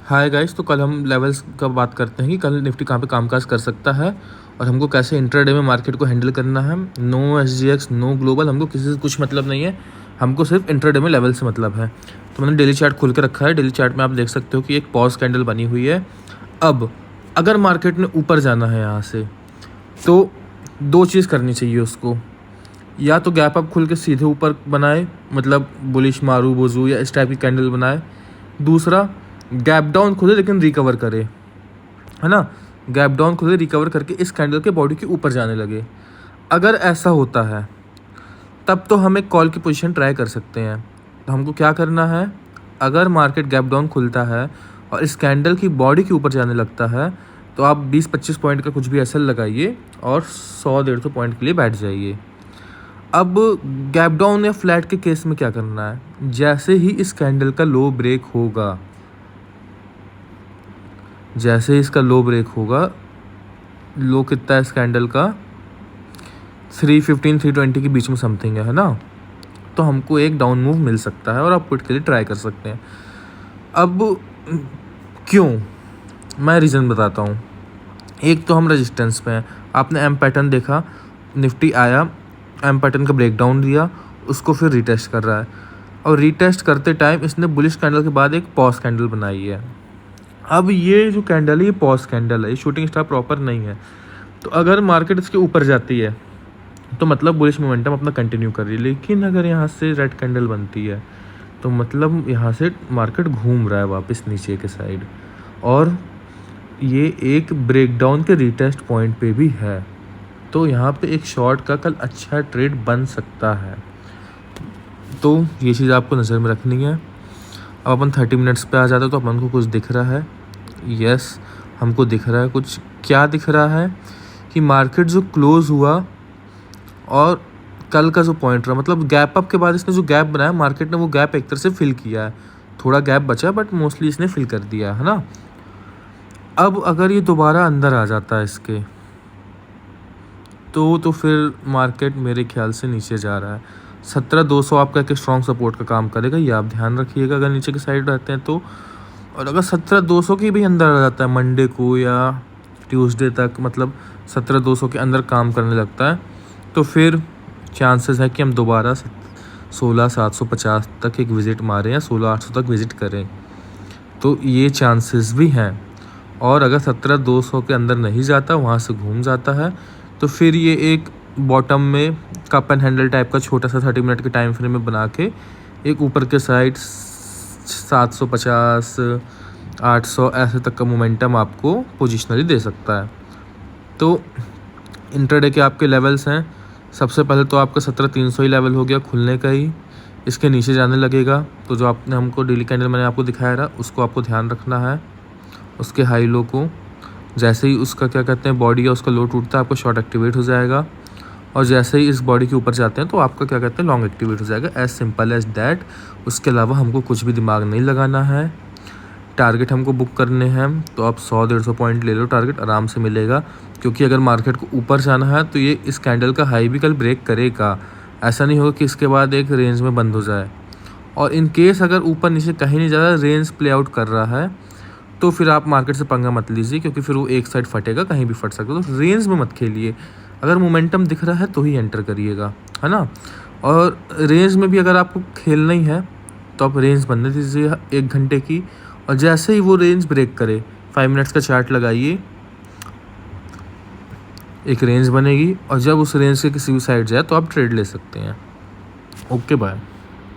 Hi guys, तो कल हम लेवल्स का बात करते हैं कि कल निफ्टी कहाँ पे कामकाज कर सकता है और हमको कैसे इंट्राडे में मार्केट को हैंडल करना है। नो एसजीएक्स, नो ग्लोबल, हमको किसी से कुछ मतलब नहीं है, हमको सिर्फ इंट्राडे में लेवल से मतलब है। तो मैंने डेली चार्ट खोल के रखा है। डेली चार्ट में आप देख सकते हो कि एक पॉज कैंडल बनी हुई है। अब अगर मार्केट ने ऊपर जाना है यहाँ से, तो दो चीज़ करनी चाहिए उसको। या तो गैप अप खुल के सीधे ऊपर बनाए, मतलब बुलिश मारू बोजू या इस टाइप की कैंडल बनाए। दूसरा, गैप डाउन खुले लेकिन रिकवर करे, है ना। गैप डाउन खुले, रिकवर करके इस कैंडल के बॉडी के ऊपर जाने लगे। अगर ऐसा होता है तब तो हम एक कॉल की पोजीशन ट्राई कर सकते हैं। तो हमको क्या करना है, अगर मार्केट गैप डाउन खुलता है और इस कैंडल की बॉडी के ऊपर जाने लगता है तो आप 20-25 पॉइंट का कुछ भी एसएल लगाइए और 100-150 पॉइंट के लिए बैठ जाइए। अब गैप डाउन या फ्लैट के केस में क्या करना है, जैसे ही इस कैंडल का लो ब्रेक होगा, जैसे ही इसका लो ब्रेक होगा, लो कितना है इस कैंडल का 315-320 के बीच में समथिंग है ना, तो हमको एक डाउन मूव मिल सकता है और आप पुट के लिए ट्राई कर सकते हैं। अब क्यों, मैं रीज़न बताता हूँ। एक तो हम रेजिस्टेंस पे हैं। आपने एम पैटर्न देखा, निफ्टी आया, एम पैटर्न का ब्रेकडाउन दिया, उसको फिर रीटेस्ट कर रहा है और रीटेस्ट करते टाइम इसने बुलिश कैंडल के बाद एक पॉज कैंडल बनाई है। अब ये जो कैंडल है ये पॉज कैंडल है, ये शूटिंग स्टार प्रॉपर नहीं है। तो अगर मार्केट इसके ऊपर जाती है तो मतलब बुलिश मोमेंटम अपना कंटिन्यू कर रही है, लेकिन अगर यहाँ से रेड कैंडल बनती है तो मतलब यहाँ से मार्केट घूम रहा है वापस नीचे के साइड और ये एक ब्रेकडाउन के रीटेस्ट पॉइंट पे भी है। तो यहाँ पे एक शॉर्ट का कल अच्छा ट्रेड बन सकता है। तो ये चीज़ आपको नज़र में रखनी है। अब अपन 30 मिनट्स पे आ जाते हैं तो अपन को कुछ दिख रहा है। यस, हमको दिख रहा है कुछ। क्या दिख रहा है कि मार्केट जो क्लोज़ हुआ और कल का जो पॉइंट रहा, मतलब गैप अप के बाद इसने जो गैप बनाया, मार्केट ने वो गैप एक तरह से फिल किया है। थोड़ा गैप बचा बट मोस्टली इसने फिल कर दिया है ना। अब अगर ये दोबारा अंदर आ जाता है इसके, तो फिर मार्केट मेरे ख्याल से नीचे जा रहा है। 17,200 आपका एक स्ट्रॉन्ग सपोर्ट का काम करेगा, ये आप ध्यान रखिएगा अगर नीचे की साइड रहते हैं तो। और अगर 17,200 के भी अंदर आ जाता है मंडे को या ट्यूसडे तक, मतलब 17,200 के अंदर काम करने लगता है, तो फिर चांसेस है कि हम दोबारा 16,750 तक एक विज़िट मारें या 16,800 तक विज़िट करें। तो ये चांसेस भी हैं। और अगर 17,200 के अंदर नहीं जाता, वहाँ से घूम जाता है, तो फिर ये एक बॉटम में कप एंड हैंडल टाइप का छोटा सा 30 मिनट के टाइम फ्रेम में बना के एक ऊपर के साइड 750, 800 ऐसे तक का मोमेंटम आपको पोजिशनली दे सकता है। तो इंट्राडे के आपके लेवल्स हैं। सबसे पहले तो आपका 17,300 ही लेवल हो गया खुलने का ही, इसके नीचे जाने लगेगा तो जो आपने हमको डेली कैंडल मैंने आपको दिखाया रहा, उसको आपको ध्यान रखना है, उसके हाई लो को। जैसे ही उसका क्या कहते हैं बॉडी या उसका लो टूटता है, आपका शॉर्ट एक्टिवेट हो जाएगा और जैसे ही इस बॉडी के ऊपर जाते हैं तो आपका क्या कहते हैं लॉन्ग एक्टिवेट हो जाएगा। As simple as that. उसके अलावा हमको कुछ भी दिमाग नहीं लगाना है। टारगेट हमको बुक करने हैं तो आप 100-150 पॉइंट ले लो, टारगेट आराम से मिलेगा। क्योंकि अगर मार्केट को ऊपर जाना है तो ये इस कैंडल का हाई भी कल ब्रेक करेगा। ऐसा नहीं होगा कि इसके बाद एक रेंज में बंद हो जाए। और इन केस अगर ऊपर नीचे कहीं नहीं ज़्यादा रेंज प्ले आउट कर रहा है तो फिर आप मार्केट से पंगा मत लीजिए, क्योंकि फिर वो एक साइड फटेगा, कहीं भी फट सकता है। तो रेंज में मत खेलिए। अगर मोमेंटम दिख रहा है तो ही एंटर करिएगा, है ना। और रेंज में भी अगर आपको खेलना ही है तो आप रेंज बनने दीजिए 1 घंटे की, और जैसे ही वो रेंज ब्रेक करे 5 मिनट्स का चार्ट लगाइए, एक रेंज बनेगी और जब उस रेंज के किसी भी साइड जाए तो आप ट्रेड ले सकते हैं। Okay bye.